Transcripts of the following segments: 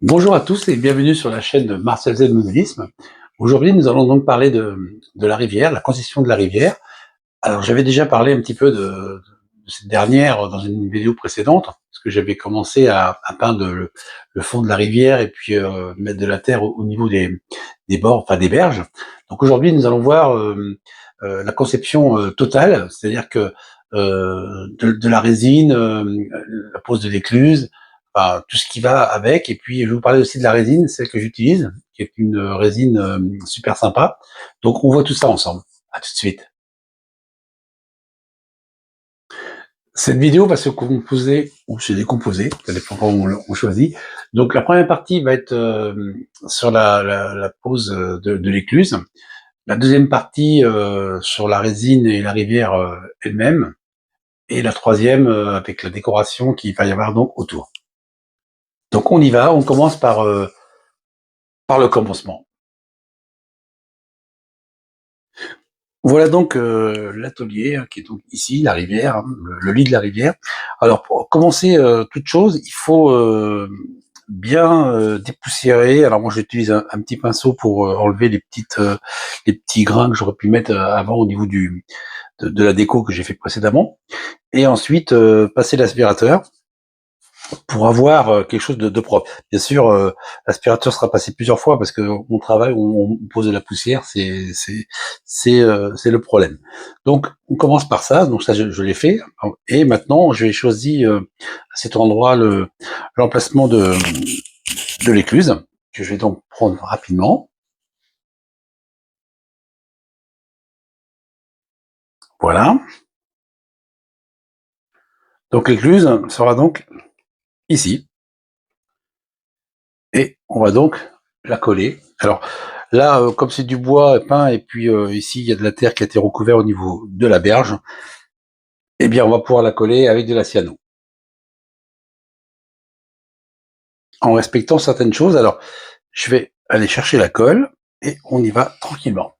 Bonjour à tous et bienvenue sur la chaîne de Marcel Z Modélisme. Aujourd'hui, nous allons donc parler de la rivière, la concession de la rivière. Alors, j'avais déjà parlé un petit peu de cette dernière dans une vidéo précédente, parce que j'avais commencé à peindre le fond de la rivière et puis mettre de la terre au niveau des bords, enfin des berges. Donc aujourd'hui, nous allons voir la conception totale, c'est-à-dire que de la résine, la pose de l'écluse, enfin, tout ce qui va avec. Et puis, je vais vous parler aussi de la résine, celle que j'utilise, qui est une résine super sympa. Donc, on voit tout ça ensemble. À tout de suite. Cette vidéo va se composer ou se décomposer, ça dépend comment on choisit. Donc, la première partie va être sur la pose de l'écluse. La deuxième partie sur la résine et la rivière elle-même. Et la troisième avec la décoration qu'il va y avoir donc autour. Donc, on y va. On commence par le commencement. Voilà donc l'atelier qui est donc ici, la rivière, hein, le lit de la rivière. Alors pour commencer toute chose, il faut bien dépoussiérer. Alors moi j'utilise un petit pinceau pour enlever les petits grains que j'aurais pu mettre avant au niveau de la déco que j'ai fait précédemment. Et ensuite passer l'aspirateur pour avoir quelque chose de propre. Bien sûr, l'aspirateur sera passé plusieurs fois parce que on travaille, on pose de la poussière, c'est le problème. Donc, on commence par ça. Donc ça, je l'ai fait. Et maintenant, je vais choisir à cet endroit l'emplacement de l'écluse que je vais donc prendre rapidement. Voilà. Donc l'écluse sera donc ici. Et on va donc la coller. Alors là, comme c'est du bois peint et puis ici il y a de la terre qui a été recouverte au niveau de la berge, eh bien on va pouvoir la coller avec de la cyano. En respectant certaines choses, alors je vais aller chercher la colle et on y va tranquillement.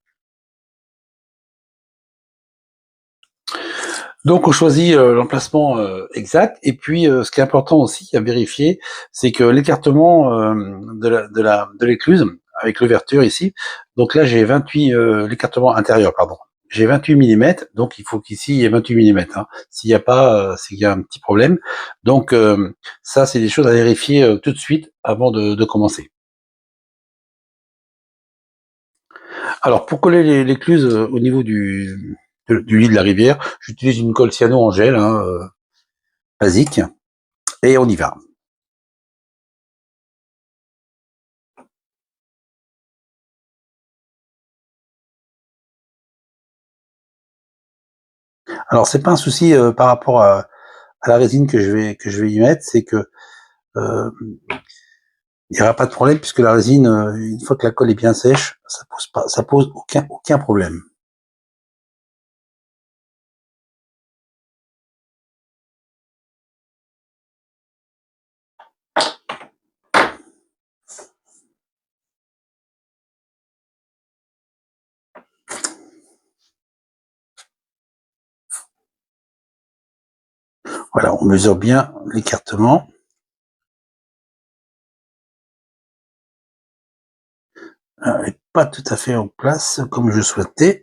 Donc on choisit l'emplacement exact et puis ce qui est important aussi à vérifier, c'est que l'écartement de l'écluse avec l'ouverture ici, donc là j'ai 28 l'écartement intérieur pardon. J'ai 28 mm, donc il faut qu'ici il y ait 28 mm. Hein. S'il n'y a pas, c'est qu'il y a un petit problème. Donc ça c'est des choses à vérifier tout de suite avant de commencer. Alors pour coller l'écluse au niveau du lit de la rivière, j'utilise une colle cyano en gel, hein, basique. Et on y va. Alors c'est pas un souci par rapport à la résine que je vais y mettre, c'est que euh, il n'y aura pas de problème puisque la résine, une fois que la colle est bien sèche, ça pose aucun problème. Voilà, on mesure bien l'écartement. Elle n'est pas tout à fait en place comme je souhaitais.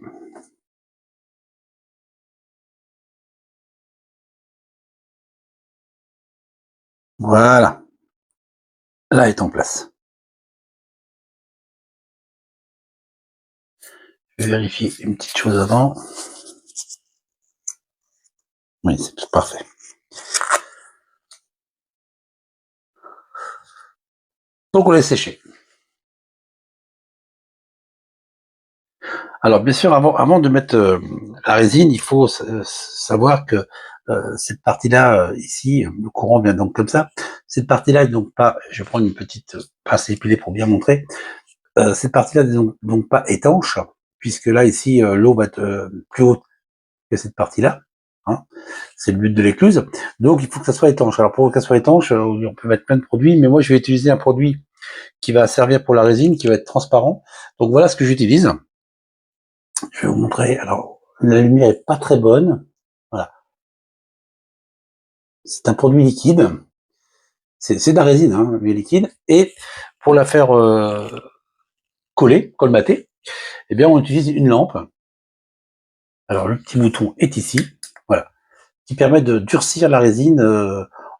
Voilà, là elle est en place. Je vais vérifier une petite chose avant. Oui, c'est parfait. Donc on laisse sécher. Alors bien sûr, avant de mettre la résine, il faut savoir que cette partie-là, ici, le courant vient donc comme ça. Cette partie-là est donc pas, je vais prendre une petite pince épilée pour bien montrer. Cette partie-là n'est donc pas étanche, puisque là, ici, l'eau va être plus haute que cette partie-là. Hein. C'est le but de l'écluse. Donc il faut que ça soit étanche. Alors pour que ça soit étanche, on peut mettre plein de produits, mais moi je vais utiliser un produit qui va servir pour la résine, qui va être transparent. Donc voilà ce que j'utilise. Je vais vous montrer. Alors, la lumière est pas très bonne. Voilà. C'est un produit liquide. c'est de la résine, hein, mais liquide. Et pour la faire coller, colmater, eh bien, on utilise une lampe. Alors, le petit bouton est ici, voilà, qui permet de durcir la résine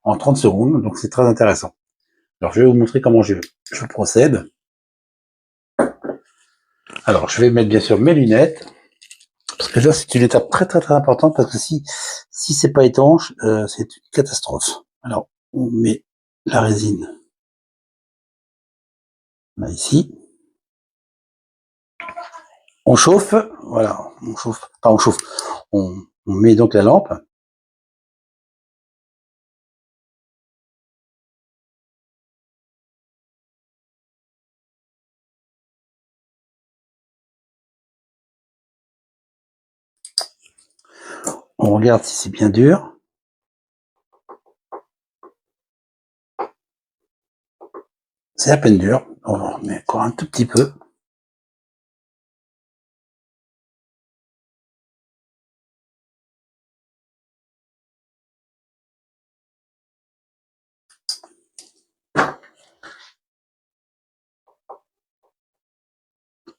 en 30 secondes. Donc, c'est très intéressant. Alors, je vais vous montrer comment je procède. Alors, je vais mettre bien sûr mes lunettes, parce que là, c'est une étape très très très importante, parce que si c'est pas étanche, c'est une catastrophe. Alors, on met la résine là ici. On chauffe, voilà, on chauffe, pas on chauffe, on met donc la lampe. On regarde si c'est bien dur. C'est à peine dur. On remet encore un tout petit peu.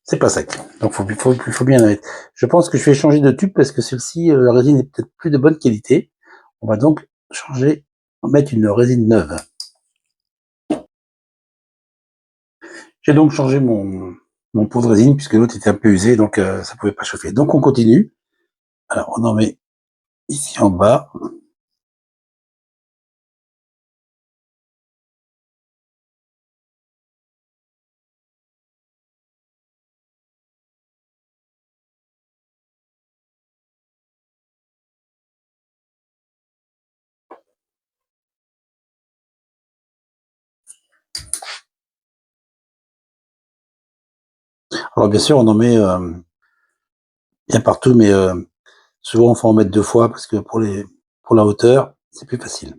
C'est pas sec. Donc faut bien la mettre. Je pense que je vais changer de tube parce que celle-ci, la résine est peut-être plus de bonne qualité. On va donc changer, mettre une résine neuve. J'ai donc changé mon pot de résine puisque l'autre était un peu usé, donc ça pouvait pas chauffer. Donc on continue. Alors on en met ici en bas. Alors bien sûr on en met bien partout, mais souvent il faut en mettre 2 fois parce que pour la hauteur c'est plus facile.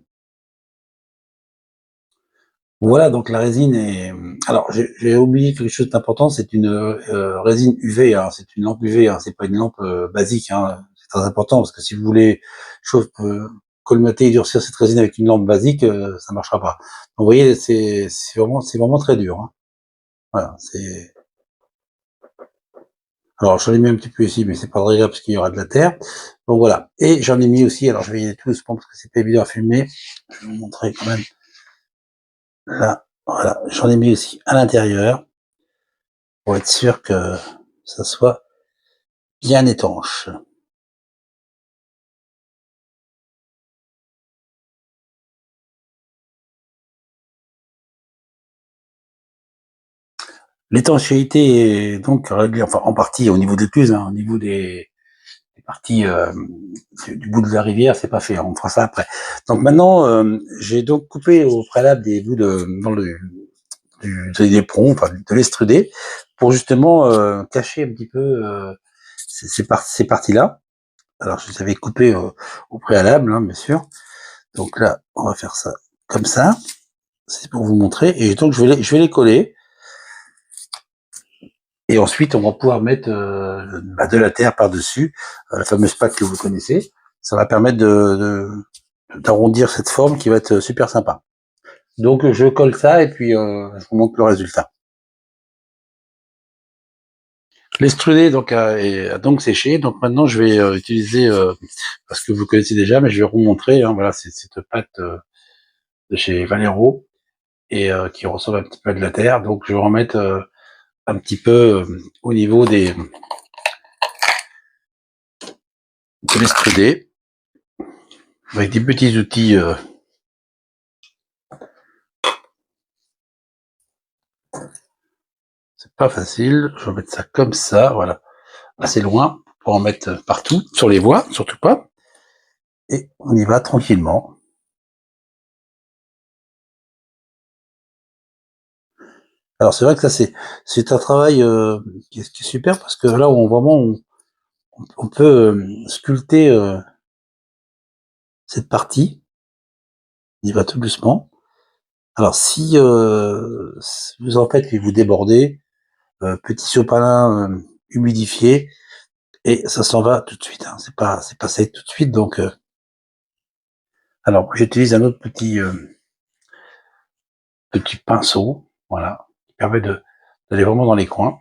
Voilà, donc la résine est. Alors, j'ai oublié quelque chose d'important, c'est une résine UV, hein, c'est une lampe UV, hein, c'est pas une lampe basique, hein, c'est très important parce que si vous voulez colmater et durcir cette résine avec une lampe basique, ça marchera pas. Donc, vous voyez, c'est vraiment très dur. Hein. Voilà, c'est. Alors, j'en ai mis un petit peu ici, mais c'est pas très grave parce qu'il y aura de la terre. Donc voilà. Et j'en ai mis aussi. Alors, je vais y aller tout doucement parce que c'est pas évident à filmer. Je vais vous montrer quand même. Là, voilà, j'en ai mis aussi à l'intérieur. Pour être sûr que ça soit bien étanche. L'étanchéité est donc réglée, enfin en partie au niveau des l'écluse, hein, au niveau des parties du bout de la rivière, c'est pas fait, on fera ça après. Donc maintenant, j'ai donc coupé au préalable des bouts des éperons, enfin de l'extrudé, pour justement cacher un petit peu ces parties-là. Alors je les avais coupées au préalable, hein, bien sûr. Donc là, on va faire ça comme ça. C'est pour vous montrer. Et donc je vais les coller. Et ensuite, on va pouvoir mettre de la terre par-dessus, la fameuse pâte que vous connaissez. Ça va permettre d'arrondir cette forme qui va être super sympa. Donc, je colle ça et puis je vous montre le résultat. L'extrudé donc a donc séché. Donc maintenant, je vais utiliser parce que vous connaissez déjà, mais je vais vous montrer. Hein, voilà, c'est cette pâte de chez Valero et qui ressemble un petit peu à de la terre. Donc, je vais en mettre un petit peu au niveau de l'extrudé avec des petits outils. C'est pas facile. Je vais mettre ça comme ça, voilà, assez loin pour en mettre partout, sur les voies, surtout pas. Et on y va tranquillement. Alors c'est vrai que ça c'est un travail qui est super parce que là où on peut sculpter cette partie, on y va tout doucement. Alors si vous en faites et vous débordez, petit sopalin humidifié et ça s'en va tout de suite. Hein. C'est pas sec tout de suite donc. Alors j'utilise un autre petit petit pinceau, voilà, qui permet d'aller vraiment dans les coins.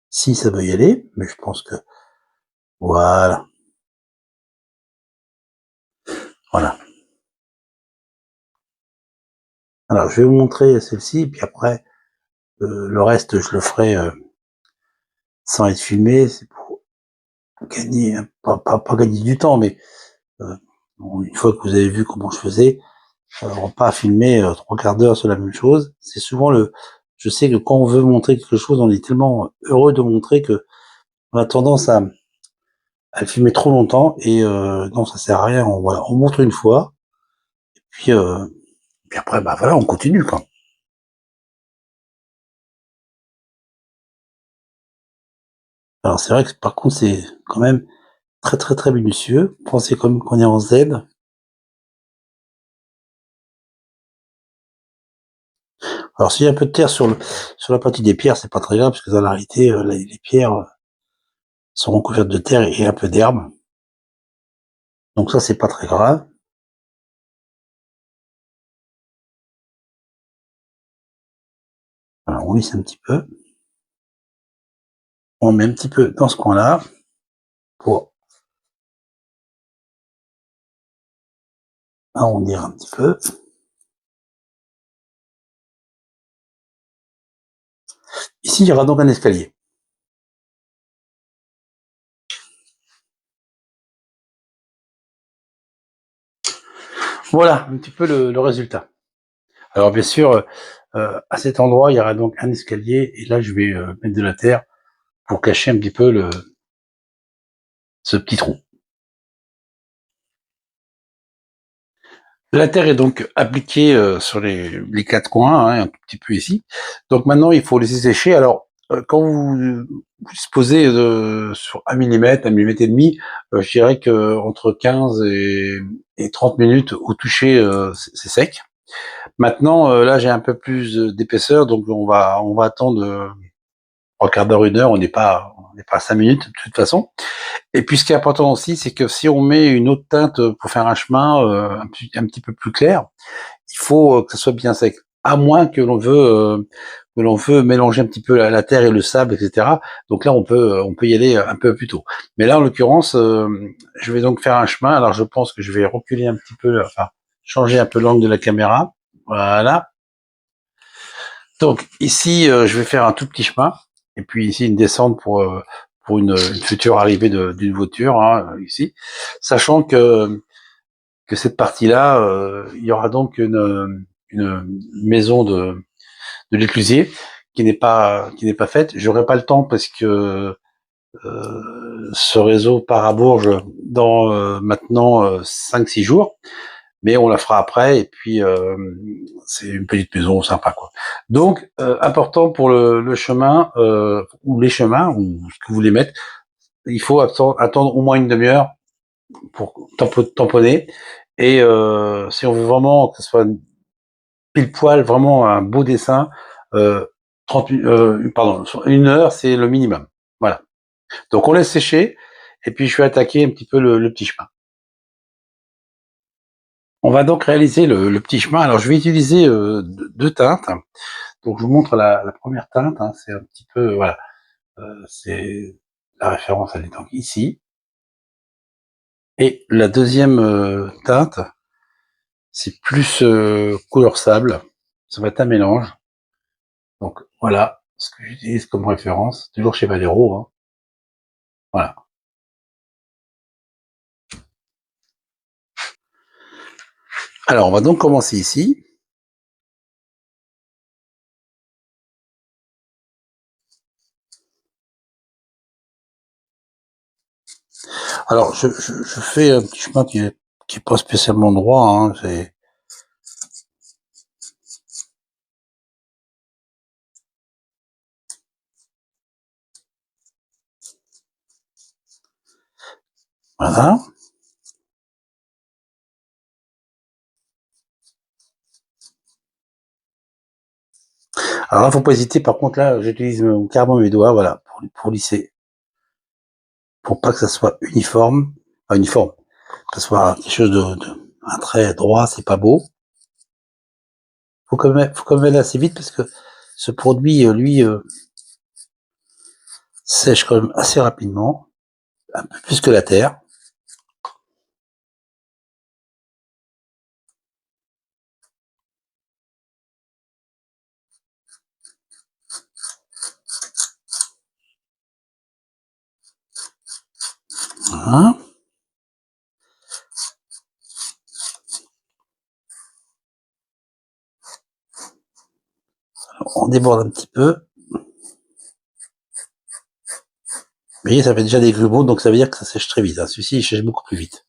Si ça veut y aller, mais je pense que voilà, voilà. Alors je vais vous montrer celle-ci, puis après le reste je le ferai sans être filmé, c'est pour gagner, pas gagner du temps, mais euh, une fois que vous avez vu comment je faisais, pas filmer 3 quarts d'heure sur la même chose. C'est souvent je sais que quand on veut montrer quelque chose, on est tellement heureux de montrer que on a tendance à le filmer trop longtemps et non, ça sert à rien. Voilà, on montre une fois, puis, puis après, bah voilà, on continue quoi. Alors c'est vrai que par contre, c'est quand même très très très minutieux. Pensez comme qu'on est en Z. Alors s'il y a un peu de terre sur la partie des pierres, c'est pas très grave parce que dans la réalité, les pierres sont recouvertes de terre et un peu d'herbe. Donc ça, c'est pas très grave. Alors on lisse un petit peu. On met un petit peu dans ce coin-là pour arrondir un petit peu. Ici, il y aura donc un escalier. Voilà un petit peu le résultat. Alors bien sûr, à cet endroit, il y aura donc un escalier et là, je vais mettre de la terre pour cacher un petit peu ce petit trou. La terre est donc appliquée sur les 4 coins, hein, un petit peu ici. Donc maintenant, il faut laisser sécher. Alors, quand vous disposez sur 1 mm, 1 mm et demi, je dirais que entre 15 et 30 minutes au toucher, c'est sec. Maintenant, là, j'ai un peu plus d'épaisseur, donc on va attendre 3 quarts d'heure, 1 heure. On n'est pas à 5 minutes de toute façon. Et puis, ce qui est important aussi, c'est que si on met une autre teinte pour faire un chemin un petit peu plus clair, il faut que ça soit bien sec. À moins que l'on veut mélanger un petit peu la terre et le sable, etc. Donc là, on peut y aller un peu plus tôt. Mais là, en l'occurrence, je vais donc faire un chemin. Alors, je pense que je vais reculer un petit peu, enfin, changer un peu l'angle de la caméra. Voilà. Donc ici, je vais faire un tout petit chemin. Et puis ici, une descente pour une future arrivée d'une voiture, hein, ici. Sachant que cette partie-là, il y aura donc une maison de l'éclusier qui n'est pas faite. J'aurai pas le temps parce que ce réseau part à Bourges dans maintenant 5-6 jours, mais on la fera après. Et puis c'est une petite maison sympa quoi. Donc important pour le chemin ou les chemins ou ce que vous voulez mettre, il faut attendre au moins une demi-heure pour tamponner. Et si on veut vraiment que ce soit pile poil, vraiment un beau dessin, euh, 30, pardon, 1 heure, c'est le minimum. Voilà. Donc on laisse sécher, et puis je vais attaquer un petit peu le petit chemin. On va donc réaliser le petit chemin. Alors je vais utiliser deux teintes. Donc je vous montre la première teinte. Hein, c'est un petit peu, voilà, c'est la référence, elle est donc ici. Et la deuxième teinte, c'est plus couleur sable. Ça va être un mélange. Donc voilà ce que j'utilise comme référence, toujours chez Valero. Hein. Voilà. Alors on va donc commencer ici. Alors je fais un petit chemin qui est pas spécialement droit. Hein, voilà. Alors là, faut pas hésiter. Par contre, là, j'utilise carrément mes doigts, voilà, pour lisser. pour pas que ça soit uniforme, pas uniforme, que ça soit quelque chose un trait droit, c'est pas beau. Faut quand même aller assez vite parce que ce produit, lui, sèche quand même assez rapidement, un peu plus que la terre. Voilà. Alors, on déborde un petit peu. Vous voyez, ça fait déjà des grumeaux, donc ça veut dire que ça sèche très vite. Hein. Celui-ci, il sèche beaucoup plus vite.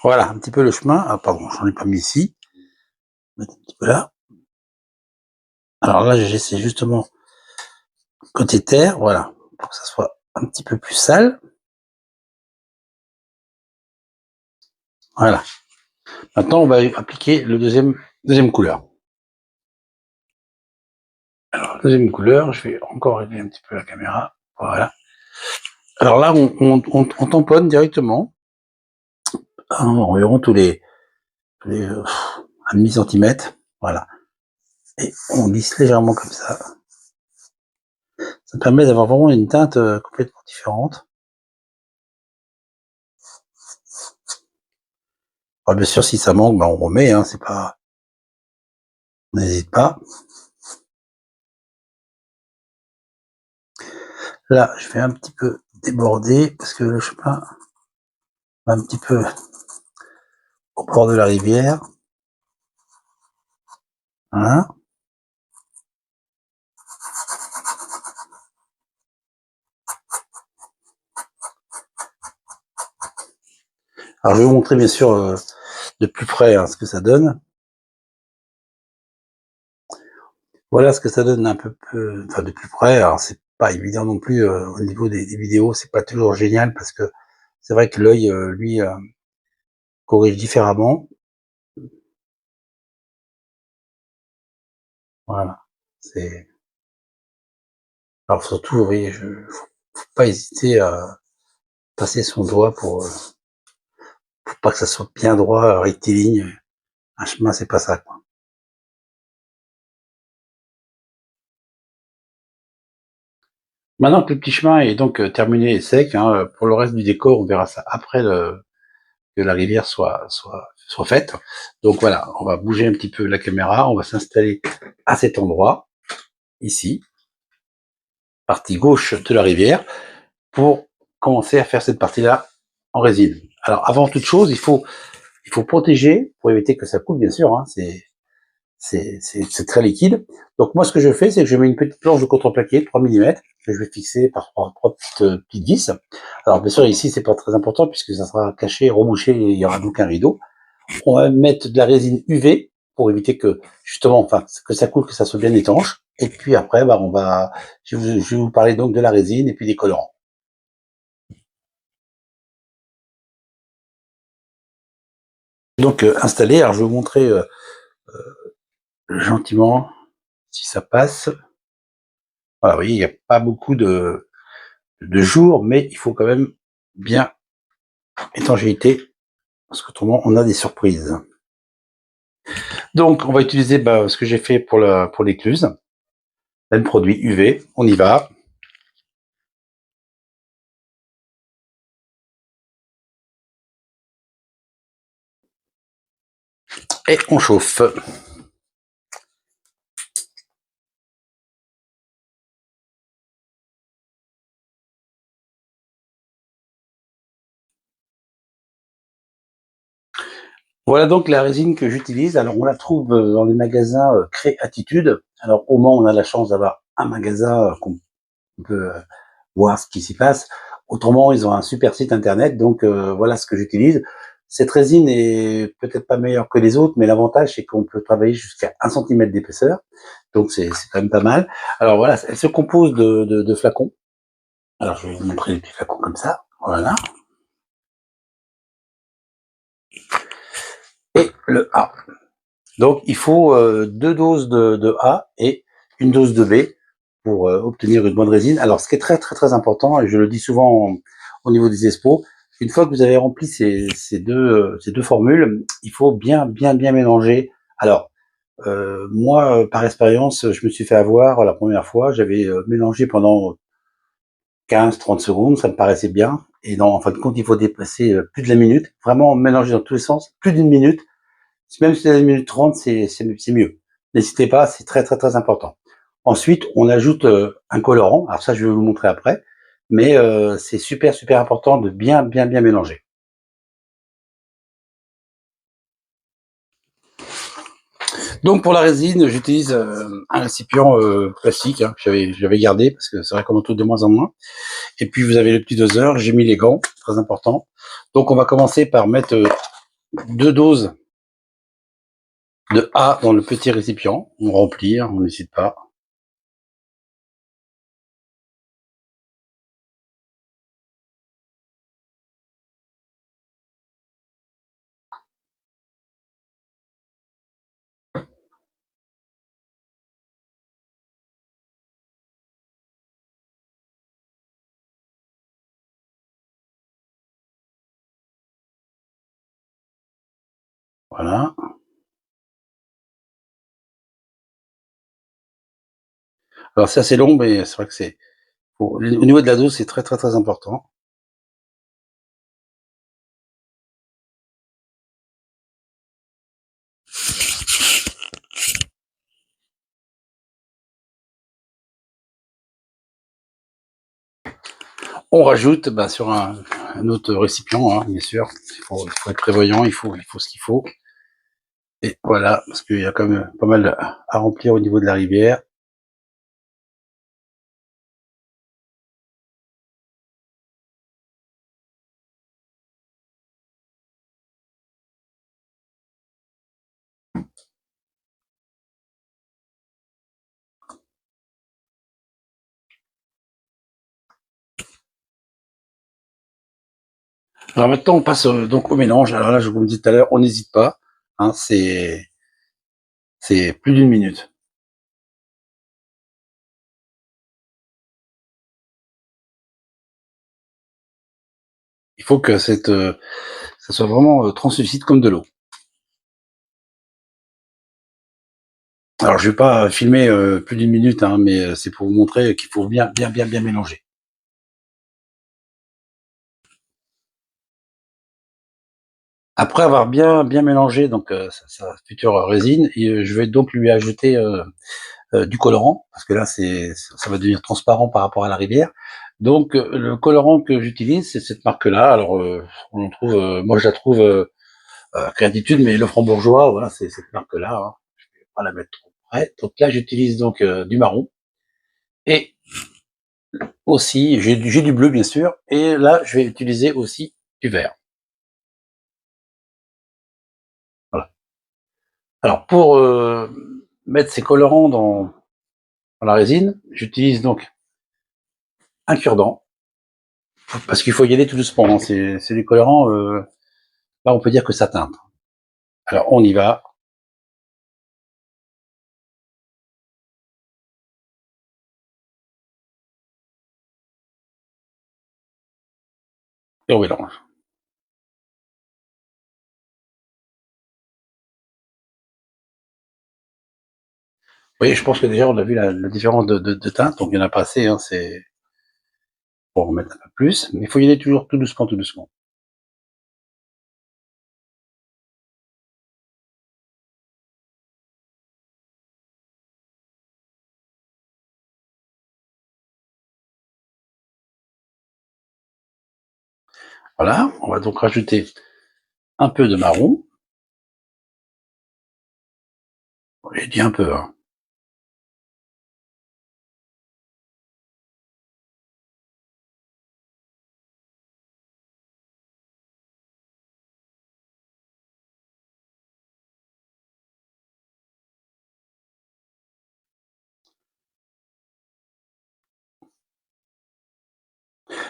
Voilà, un petit peu le chemin. Ah, pardon, j'en ai pas mis ici. Mettre un petit peu là. Alors là, j'essaie justement côté terre, voilà, pour que ça soit un petit peu plus sale. Voilà. Maintenant, on va appliquer le deuxième couleur. Alors, deuxième couleur, je vais encore régler un petit peu la caméra. Voilà. Alors là, on tamponne directement environ tous les un demi-centimètre. Voilà. Et on lisse légèrement comme ça. Ça permet d'avoir vraiment une teinte complètement différente. Alors, bien sûr, si ça manque, ben on remet, hein, c'est pas. On n'hésite pas. Là, je vais un petit peu déborder parce que le chemin va un petit peu au bord de la rivière. Voilà. Alors, je vais vous montrer bien sûr de plus près hein, ce que ça donne. Voilà ce que ça donne un peu, enfin de plus près. Alors, c'est pas évident non plus au niveau des vidéos, c'est pas toujours génial parce que c'est vrai que l'œil, lui, corrige différemment. Voilà. C'est. Alors surtout, oui, faut pas hésiter à passer son doigt pour pas que ça soit bien droit, rectiligne. Un chemin, c'est pas ça, quoi. Maintenant que le petit chemin est donc terminé et sec, hein, pour le reste du décor, on verra ça après que la rivière soit faite. Donc voilà, on va bouger un petit peu la caméra, on va s'installer à cet endroit, ici, partie gauche de la rivière, pour commencer à faire cette partie-là en résine. Alors avant toute chose, il faut protéger pour éviter que ça coule, bien sûr. Hein, c'est très liquide. Donc moi, ce que je fais, c'est que je mets une petite planche de contreplaqué, 3 mm, que je vais fixer par trois petites vis. Alors bien sûr, ici, c'est pas très important puisque ça sera caché, rebouché, et il y aura donc un rideau. On va mettre de la résine UV pour éviter que, justement, enfin, que ça coule, que ça soit bien étanche. Et puis après, bah, je vais vous parler donc de la résine et puis des colorants. Donc installé, alors je vais vous montrer gentiment si ça passe. Voilà, vous voyez, il n'y a pas beaucoup de jours, mais il faut quand même bien étanchéité, parce qu'autrement on a des surprises. Donc on va utiliser ce que j'ai fait pour l'écluse, même produit UV, on y va. Et on chauffe. Voilà donc la résine que j'utilise. Alors on la trouve dans les magasins Créatitude. Alors au Mans, on a la chance d'avoir un magasin qu'on peut voir ce qui s'y passe. Autrement, ils ont un super site internet, donc voilà ce que j'utilise. Cette résine est peut-être pas meilleure que les autres, mais l'avantage c'est qu'on peut travailler jusqu'à 1 cm d'épaisseur, donc c'est quand même pas mal. Alors voilà, elle se compose de flacons. Alors je vais vous montrer les petits flacons comme ça, voilà. Et le A. Donc il faut 2 doses de A et une dose de B pour obtenir une bonne résine. Alors, ce qui est très très très important, et je le dis souvent au niveau des expos, une fois que vous avez rempli ces deux formules, il faut bien mélanger. Alors, moi, par expérience, je me suis fait avoir la première fois. J'avais mélangé pendant 15-30 secondes, ça me paraissait bien. Et en fin de compte, il faut dépasser plus de la minute, vraiment mélanger dans tous les sens, plus d'une minute. Même si c'est à 1 minute 30, c'est mieux. N'hésitez pas, c'est très très très important. Ensuite, on ajoute un colorant. Alors ça, je vais vous le montrer après. Mais c'est super super important de bien mélanger. Donc pour la résine, j'utilise un récipient plastique hein, que j'avais gardé parce que c'est vrai qu'on en trouve de moins en moins. Et puis vous avez le petit doseur, j'ai mis les gants, très important. Donc on va commencer par mettre 2 doses de A dans le petit récipient. On remplit, on n'hésite pas. Voilà. Alors c'est assez long, mais c'est vrai que c'est au niveau de la dose, c'est très très très important. On rajoute sur un autre récipient, hein, bien sûr. Il faut être prévoyant, il faut ce qu'il faut. Et voilà, parce qu'il y a quand même pas mal à remplir au niveau de la rivière. Alors maintenant, on passe donc au mélange. Alors là, je vous le dis tout à l'heure, on n'hésite pas. Hein, c'est plus d'une minute. Il faut que ça soit vraiment translucide comme de l'eau. Alors, je vais pas filmer plus d'une minute, hein, mais c'est pour vous montrer qu'il faut bien mélanger. Après avoir bien mélangé donc sa future résine, et, je vais donc lui ajouter du colorant parce que là ça va devenir transparent par rapport à la rivière. Donc le colorant que j'utilise, c'est cette marque-là. Alors on en trouve, moi je la trouve Créatitude, mais le Frambourgeois, voilà, c'est cette marque-là. Hein. Je vais pas la mettre trop près. Donc là, j'utilise donc du marron et aussi j'ai du bleu bien sûr. Et là, je vais utiliser aussi du vert. Voilà. Alors pour mettre ces colorants dans la résine, j'utilise donc un cure-dent parce qu'il faut y aller tout doucement. Hein. C'est des colorants. Là, on peut dire que ça teinte. Alors on y va et on mélange. Oui, je pense que déjà on a vu la différence de teinte, donc il y en a pas assez. Hein, c'est pour en mettre un peu plus, mais il faut y aller toujours tout doucement, tout doucement. Voilà, on va donc rajouter un peu de marron. J'ai dit un peu, hein.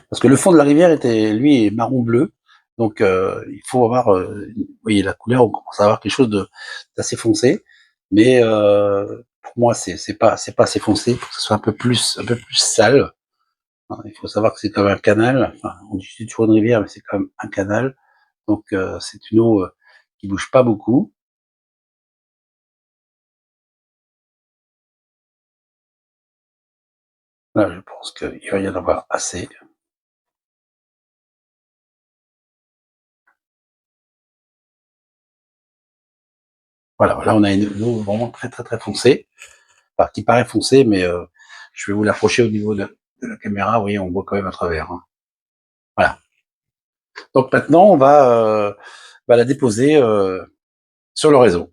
Parce que le fond de la rivière était, lui, marron bleu. Donc, il faut avoir, vous voyez la couleur, on commence à avoir quelque chose d'assez foncé. Mais pour moi, c'est pas assez foncé, il faut que ce soit un peu plus sale. Hein. Il faut savoir que c'est comme un canal. Enfin, on dit toujours une rivière, mais c'est quand même un canal. Donc, c'est une eau qui bouge pas beaucoup. Là, je pense qu'il va y en avoir assez. Voilà, là, on a une eau vraiment très, très, très foncée. Enfin, qui paraît foncée, mais je vais vous l'approcher au niveau de la caméra. Oui, on voit quand même à travers. Hein. Voilà. Donc maintenant, on va la déposer sur le réseau.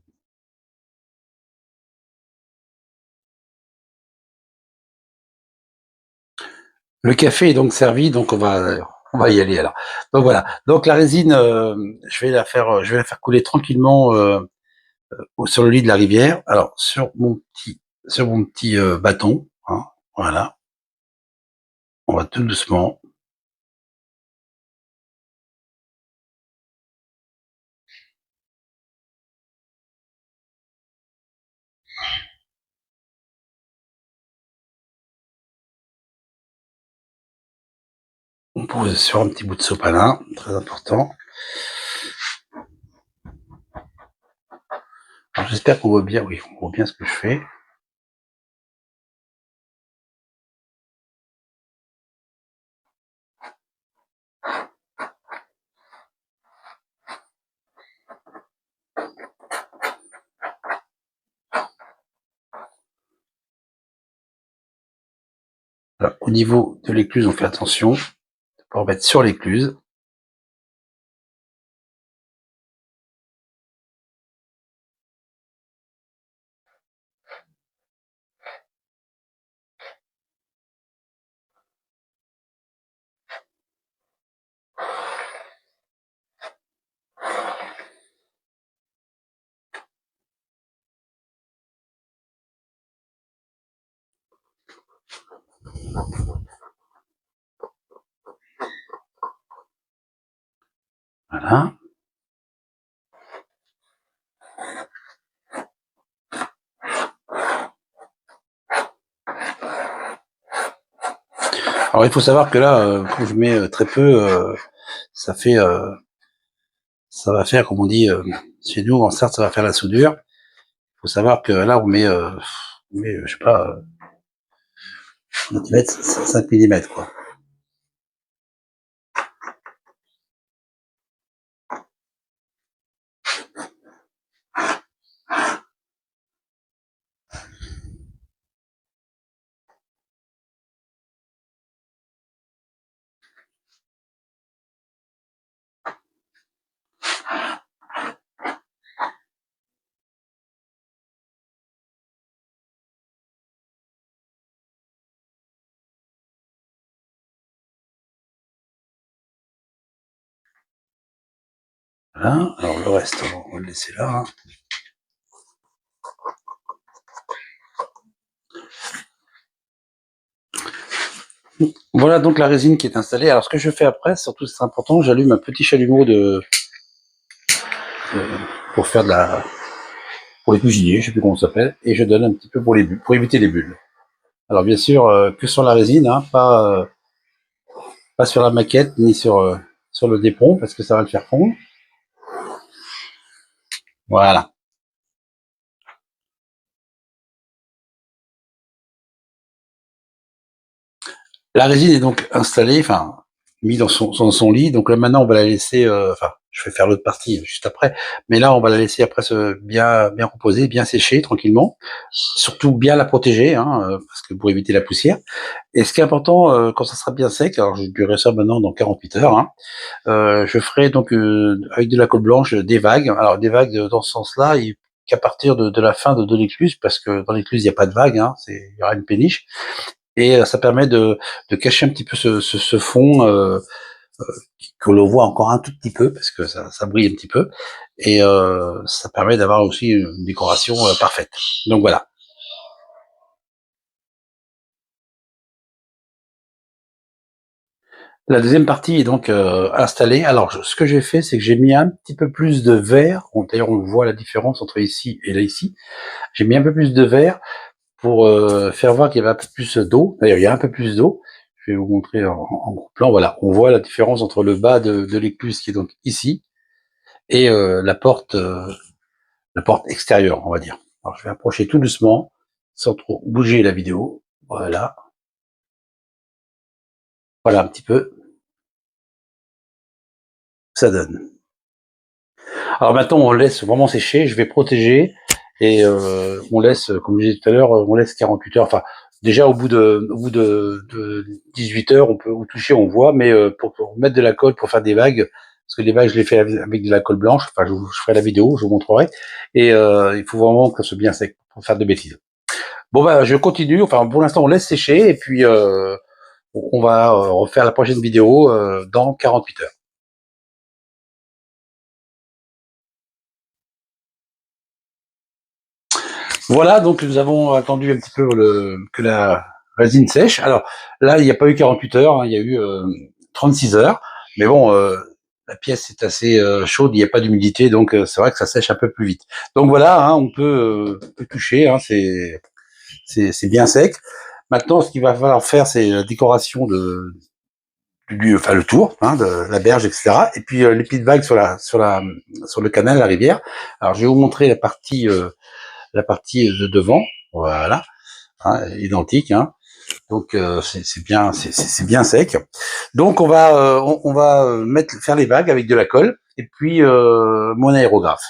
Le café est donc servi, donc on va y aller alors. Donc voilà. Donc la résine, je vais la faire couler tranquillement sur le lit de la rivière. Alors sur mon petit bâton, hein, voilà. On va tout doucement. On pose sur un petit bout de sopalin, très important. Alors j'espère qu'on voit bien. Oui, on voit bien ce que je fais. Alors, au niveau de l'écluse, on fait attention de ne pas en mettre sur l'écluse. Voilà. Alors il faut savoir que là, quand je mets très peu, ça fait, ça va faire, comme on dit chez nous, en certes, ça va faire la soudure. Il faut savoir que là, je sais pas, 5 millimètres, quoi. Voilà. Alors le reste, on va le laisser là. Hein. Voilà donc la résine qui est installée. Alors ce que je fais après, surtout c'est important, j'allume un petit chalumeau pour faire pour les cuisiniers, je sais plus comment ça s'appelle, et je donne un petit peu pour les bulles, pour éviter les bulles. Alors bien sûr, que sur la résine, hein, pas sur la maquette ni sur le dépron parce que ça va le faire fondre. Voilà. La résine est donc installée, enfin mis dans son lit. Donc là maintenant on va la laisser, enfin je vais faire l'autre partie juste après, mais là on va la laisser après se bien reposer, bien sécher tranquillement. Surtout bien la protéger, hein, parce que pour éviter la poussière. Et ce qui est important quand ça sera bien sec, alors je durerai ça maintenant dans 48 heures. Hein, je ferai donc avec de la colle blanche des vagues. Alors des vagues dans ce sens-là, qu'à partir de la fin de l'écluse, parce que dans l'écluse il n'y a pas de vagues, hein, il y aura une péniche, et ça permet de cacher un petit peu ce fond que l'on voit encore un tout petit peu parce que ça brille un petit peu, et ça permet d'avoir aussi une décoration parfaite. Donc voilà. La deuxième partie est donc installée. Alors, ce que j'ai fait, c'est que j'ai mis un petit peu plus de verre. D'ailleurs, on voit la différence entre ici et là ici. J'ai mis un peu plus de verre pour faire voir qu'il y avait un peu plus d'eau. D'ailleurs, il y a un peu plus d'eau. Je vais vous montrer en gros plan. Voilà, on voit la différence entre le bas de l'écluse qui est donc ici et la porte extérieure, on va dire. Alors, je vais approcher tout doucement, sans trop bouger la vidéo. Voilà, voilà un petit peu ça donne. Alors maintenant, on laisse vraiment sécher. Je vais protéger et on laisse, comme je disais tout à l'heure, on laisse 48 heures. Enfin, déjà au bout de 18 heures, on peut ou toucher, on voit, mais pour mettre de la colle, pour faire des vagues, parce que les vagues, je les fais avec de la colle blanche. Enfin, je ferai la vidéo, je vous montrerai. Et il faut vraiment que ce soit bien sec pour faire de bêtises. Bon bah, je continue. Enfin, pour l'instant, on laisse sécher et puis on va refaire la prochaine vidéo dans 48 heures. Voilà, donc nous avons attendu un petit peu que la résine sèche. Alors là, il n'y a pas eu 48 heures, hein, il y a eu 36 heures. Mais bon, la pièce est assez chaude, il n'y a pas d'humidité, donc c'est vrai que ça sèche un peu plus vite. Donc voilà, hein, on peut toucher, hein, c'est bien sec. Maintenant, ce qu'il va falloir faire, c'est la décoration enfin le tour, hein, de la berge, etc. Et puis les petites vagues sur le canal, la rivière. Alors je vais vous montrer la partie de devant, voilà, hein, identique, hein. Donc c'est bien sec. Donc on va faire les vagues avec de la colle et puis mon aérographe.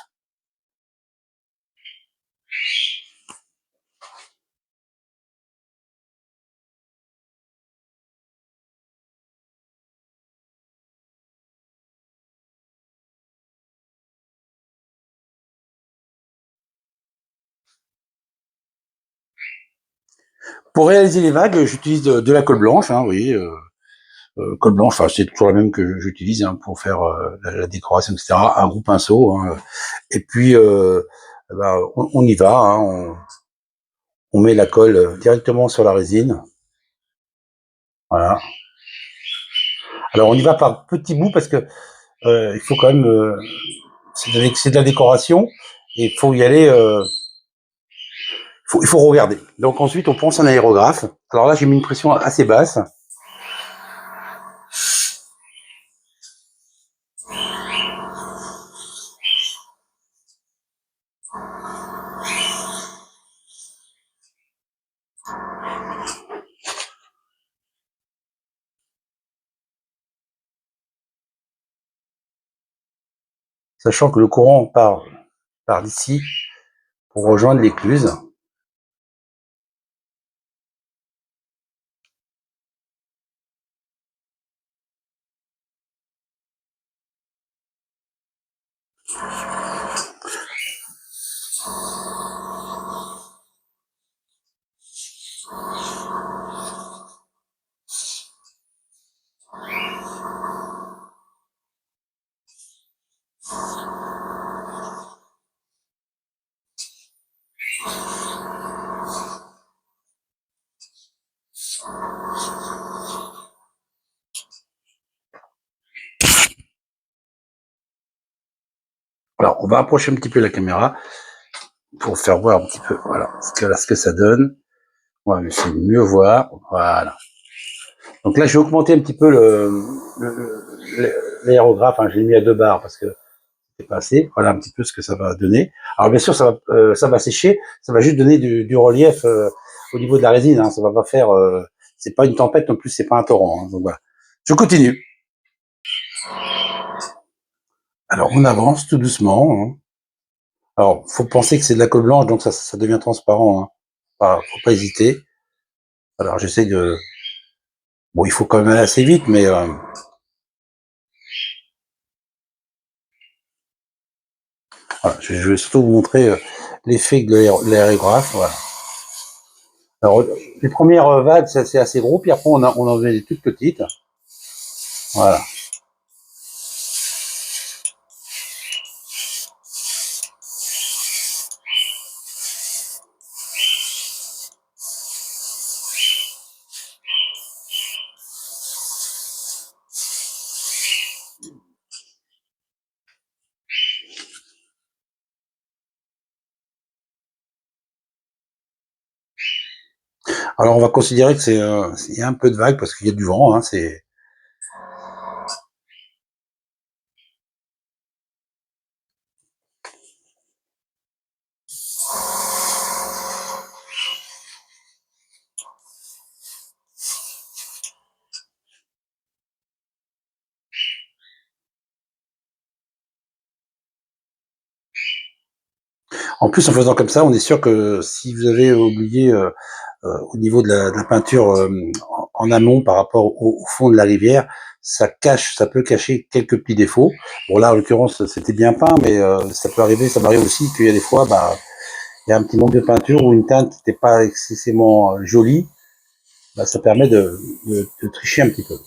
Pour réaliser les vagues, j'utilise de la colle blanche, hein, oui, colle blanche. Enfin, c'est toujours la même que j'utilise hein, pour faire la décoration, etc. Un gros pinceau, hein, et puis bah, on y va. Hein, on met la colle directement sur la résine. Voilà. Alors on y va par petits bouts parce que il faut quand même, c'est de la décoration et il faut y aller, il faut regarder. Donc ensuite on prend son aérographe. Alors là j'ai mis une pression assez basse, sachant que le courant par d'ici pour rejoindre l'écluse. Alors on va approcher un petit peu la caméra pour faire voir un petit peu, voilà, ce que ça donne. On va essayer de mieux voir. Voilà. Donc là, j'ai augmenté un petit peu l'aérographe. Hein, je l'ai mis à 2 bars parce que c'est pas assez. Voilà un petit peu ce que ça va donner. Alors bien sûr, ça va sécher. Ça va juste donner du relief au niveau de la résine. Hein, ça va pas faire. C'est pas une tempête non plus. C'est pas un torrent. Hein, donc voilà. Je continue. Alors on avance tout doucement. Hein. Alors faut penser que c'est de la colle blanche, donc ça devient transparent. Hein. Faut pas hésiter. Alors j'essaie de. Bon, il faut quand même aller assez vite, mais voilà, je vais surtout vous montrer l'effet de l'aérographe. Voilà. Alors, les premières vagues, c'est assez gros, puis après, on en faisait des toutes petites. Voilà. Alors on va considérer que il y a un peu de vague parce qu'il y a du vent, hein, c'est en plus en faisant comme ça, on est sûr que si vous avez oublié au niveau de la peinture en amont par rapport au fond de la rivière, ça peut cacher quelques petits défauts. Bon là, en l'occurrence, c'était bien peint, mais ça peut arriver, ça m'arrive aussi qu'il y a des fois, bah, il y a un petit manque de peinture ou une teinte qui n'était pas excessivement jolie, bah, ça permet de tricher un petit peu.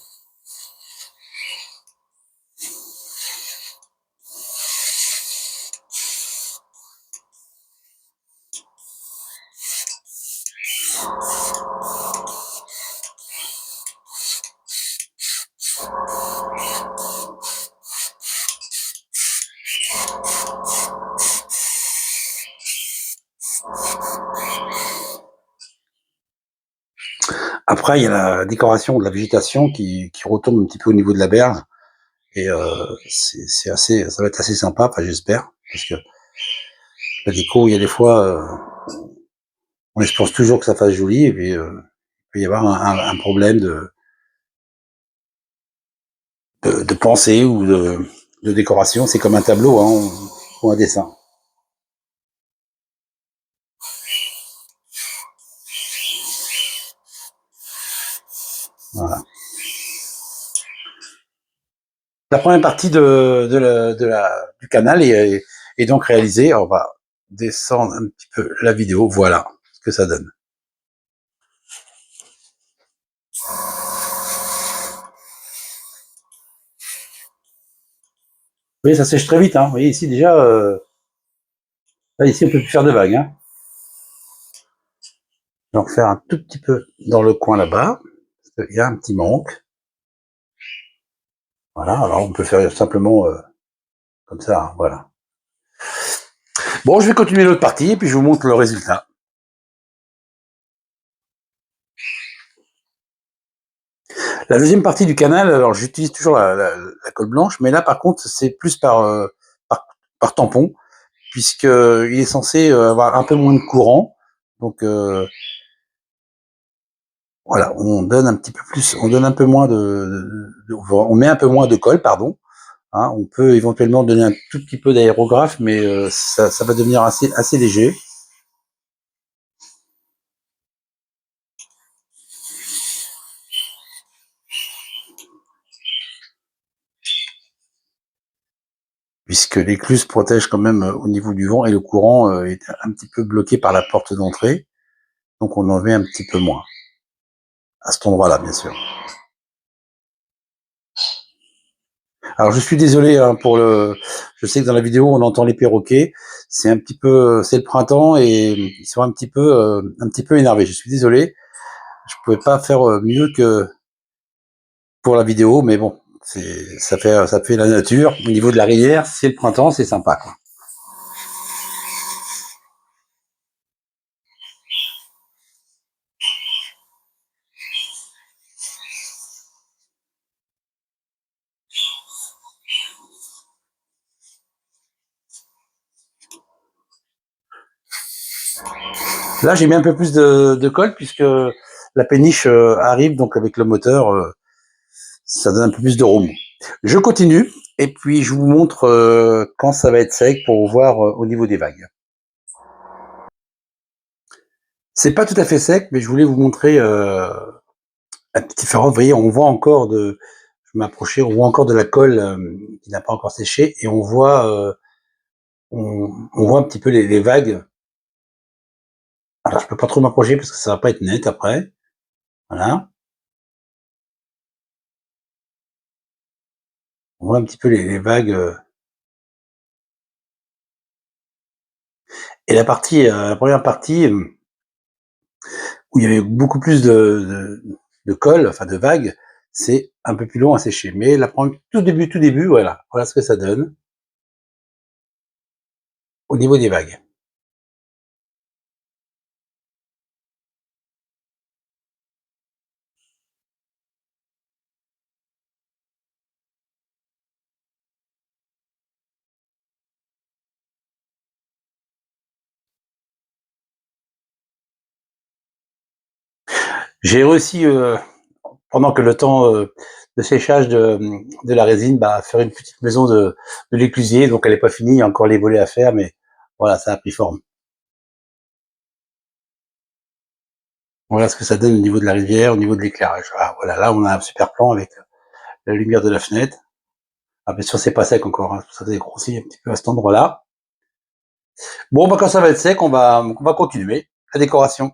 Après, il y a la décoration de la végétation qui retombe un petit peu au niveau de la berge. Et c'est assez, ça va être assez sympa, enfin j'espère, parce que la déco, il y a des fois, on espère toujours que ça fasse joli, et puis il peut y avoir un problème de pensée ou de décoration. C'est comme un tableau hein, ou un dessin. Voilà. La première partie du canal est donc réalisée. On va descendre un petit peu la vidéo. Voilà ce que ça donne. Oui, ça sèche très vite. Hein. Vous voyez ici déjà, là, ici on peut plus faire de vagues. Hein. Je vais en faire un tout petit peu dans le coin là-bas. Il y a un petit manque. Voilà, alors on peut faire simplement comme ça. Hein, voilà. Bon, je vais continuer l'autre partie et puis je vous montre le résultat. La deuxième partie du canal, alors j'utilise toujours la colle blanche, mais là par contre c'est plus par tampon, puisque il est censé avoir un peu moins de courant. Donc voilà, on donne un petit peu plus, on donne un peu moins on met un peu moins de colle, pardon. Hein, on peut éventuellement donner un tout petit peu d'aérographe, mais ça va devenir assez léger. Puisque l'écluse protège quand même au niveau du vent et le courant est un petit peu bloqué par la porte d'entrée, donc on en met un petit peu moins, à cet endroit-là bien sûr. Alors je suis désolé hein, je sais que dans la vidéo on entend les perroquets, c'est un petit peu, c'est le printemps et ils sont un petit peu énervés. Je suis désolé, je pouvais pas faire mieux que pour la vidéo, mais bon, ça fait la nature. Au niveau de la rivière, c'est le printemps, c'est sympa quoi. Là, j'ai mis un peu plus de colle puisque la péniche arrive, donc avec le moteur, ça donne un peu plus de room. Je continue et puis je vous montre quand ça va être sec pour voir au niveau des vagues. C'est pas tout à fait sec, mais je voulais vous montrer la petite différence. Vous voyez, on voit encore je m'approchais, on voit encore de la colle qui n'a pas encore séché et on voit un petit peu les vagues. Alors, je peux pas trop m'approcher parce que ça va pas être net après. Voilà. On voit un petit peu les vagues. Et la première partie où il y avait beaucoup plus de colle, enfin de vagues, c'est un peu plus long à sécher. Mais tout début, voilà ce que ça donne au niveau des vagues. J'ai réussi, pendant que le temps de séchage de la résine, faire une petite maison de l'éclusier, donc elle n'est pas finie, il y a encore les volets à faire, mais voilà, ça a pris forme. Voilà ce que ça donne au niveau de la rivière, au niveau de l'éclairage. Ah, voilà, là on a un super plan avec la lumière de la fenêtre. Ah, bien sûr, c'est pas sec encore, hein, ça s'est grossi un petit peu à cet endroit-là. Bon, quand ça va être sec, on va continuer la décoration.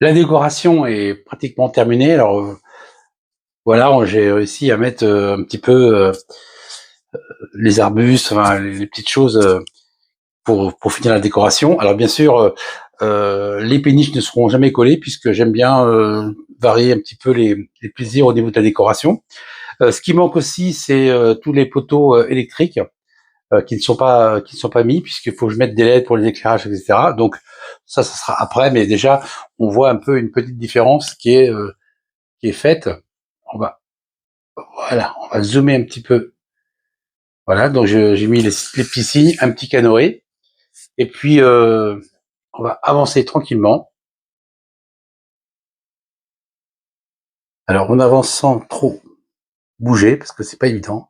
La décoration est pratiquement terminée. Alors voilà, j'ai réussi à mettre un petit peu les arbustes, enfin, les petites choses pour finir la décoration. Alors bien sûr, les péniches ne seront jamais collées puisque j'aime bien varier un petit peu les plaisirs au niveau de la décoration. Ce qui manque aussi, c'est tous les poteaux électriques qui ne sont pas mis puisqu'il faut que je mette des LED pour les éclairages, etc. Donc ça sera après, mais déjà on voit un peu une petite différence qui est faite. On va Voilà, on va zoomer un petit peu. Voilà, donc j'ai mis les petits signes, un petit canoë, et puis on va avancer tranquillement. Alors on avance sans trop bouger parce que c'est pas évident.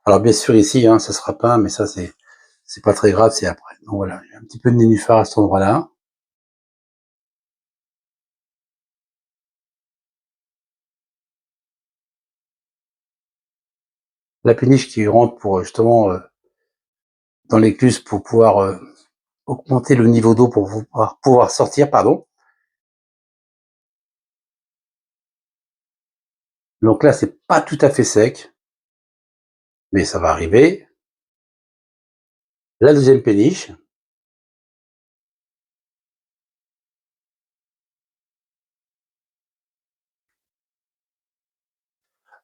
Alors bien sûr ici, hein, ça sera peint, mais ça c'est pas très grave, c'est après. Donc voilà, il y a un petit peu de nénuphar à cet endroit-là. La péniche qui rentre pour justement dans l'écluse pour pouvoir augmenter le niveau d'eau pour pouvoir sortir, pardon. Donc là, c'est pas tout à fait sec, mais ça va arriver. La deuxième péniche.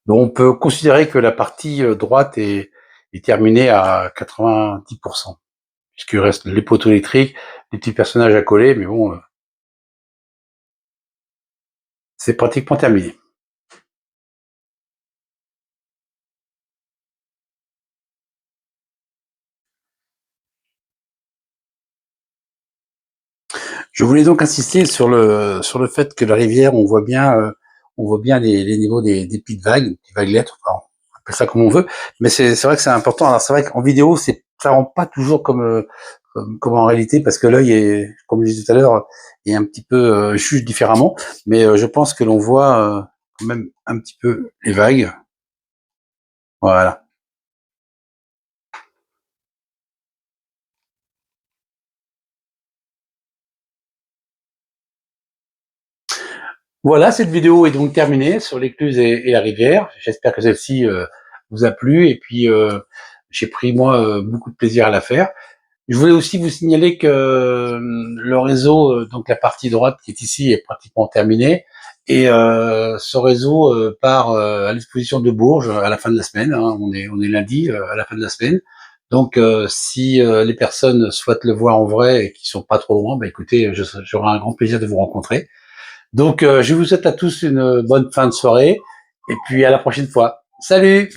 Donc on peut considérer que la partie droite est terminée à 90%, puisqu'il reste les poteaux électriques, les petits personnages à coller, mais bon, c'est pratiquement terminé. Je voulais donc insister sur le fait que la rivière, on voit bien les niveaux des petites vagues, des vaguelettes, enfin, on appelle ça comme on veut, mais c'est vrai que c'est important. Alors c'est vrai qu'en vidéo, ça rend pas toujours comme en réalité, parce que l'œil est, comme je disais tout à l'heure, est un petit peu juge différemment, mais je pense que l'on voit quand même un petit peu les vagues. Voilà. Voilà, cette vidéo est donc terminée sur l'écluse et la rivière. J'espère que celle-ci vous a plu, et puis j'ai pris moi beaucoup de plaisir à la faire. Je voulais aussi vous signaler que le réseau, donc la partie droite qui est ici, est pratiquement terminée, et ce réseau part à l'exposition de Bourges à la fin de la semaine, hein. On est lundi à la fin de la semaine. Donc si les personnes souhaitent le voir en vrai et qui sont pas trop loin, écoutez, j'aurai un grand plaisir de vous rencontrer. Donc je vous souhaite à tous une bonne fin de soirée, et puis à la prochaine fois. Salut!